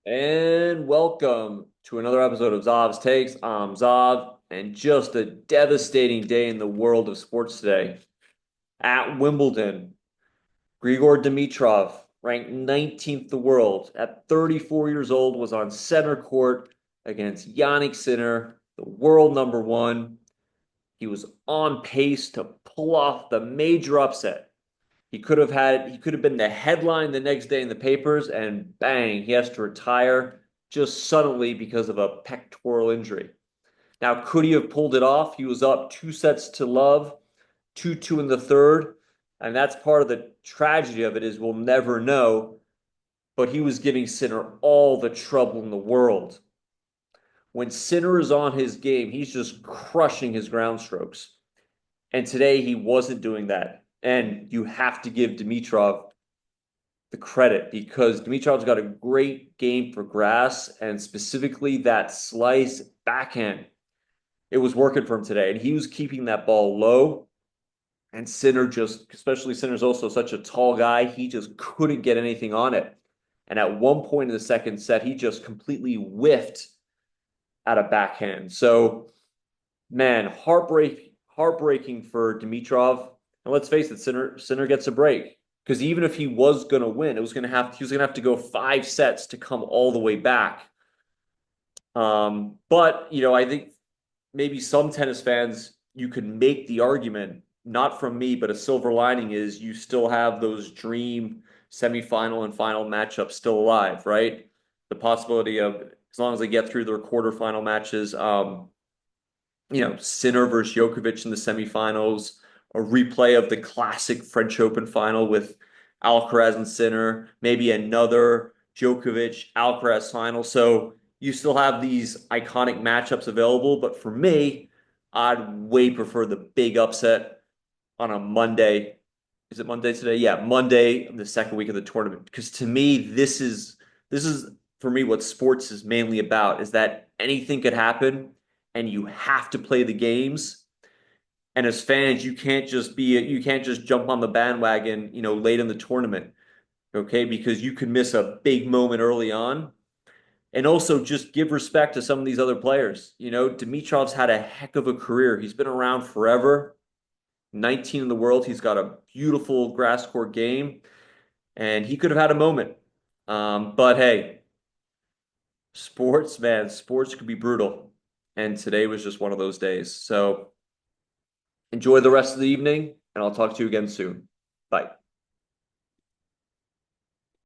And welcome to another episode of Zav's Takes. I'm Zav, and just a devastating day in the world of sports today. At Wimbledon, Grigor Dimitrov, ranked 19th in the world, at 34 years old, was on center court against Jannik Sinner, the world number one. He was on pace to pull off the major upset. He could have been the headline the next day in the papers, and bang, he has to retire just suddenly because of a pectoral injury. Now, could he have pulled it off? He was up 2 sets to love, 2-2 in the third, and that's part of the tragedy of it is we'll never know, but he was giving Sinner all the trouble in the world. When Sinner is on his game, he's just crushing his ground strokes. And today he wasn't doing that. And you have to give Dimitrov the credit because Dimitrov's got a great game for grass and specifically that slice backhand. It was working for him today, and he was keeping that ball low. And Sinner just, especially Sinner's also such a tall guy, he just couldn't get anything on it. And at one point in the second set, he just completely whiffed at a backhand. So, man, heartbreaking for Dimitrov. And let's face it, Sinner gets a break because even if he was going to win, he was going to have to go 5 sets to come all the way back. But I think maybe some tennis fans you could make the argument, not from me, but a silver lining is you still have those dream semifinal and final matchups still alive, right? The possibility of as long as they get through their quarterfinal matches, Sinner versus Djokovic in the semifinals, a replay of the classic French Open final with Alcaraz and Sinner, maybe another Djokovic Alcaraz final. So you still have these iconic matchups available, but for me, I'd way prefer the big upset on a Monday. Is it Monday today? Yeah, Monday, the second week of the tournament. Because to me, this is for me what sports is mainly about, is that anything could happen and you have to play the games. And as fans, you can't just jump on the bandwagon, late in the tournament, okay? Because you could miss a big moment early on. And also just give respect to some of these other players. Dimitrov's had a heck of a career. He's been around forever. 19 in the world. He's got a beautiful grass court game, and he could have had a moment. But hey, sports, man, sports could be brutal. And today was just one of those days. So enjoy the rest of the evening, and I'll talk to you again soon. Bye.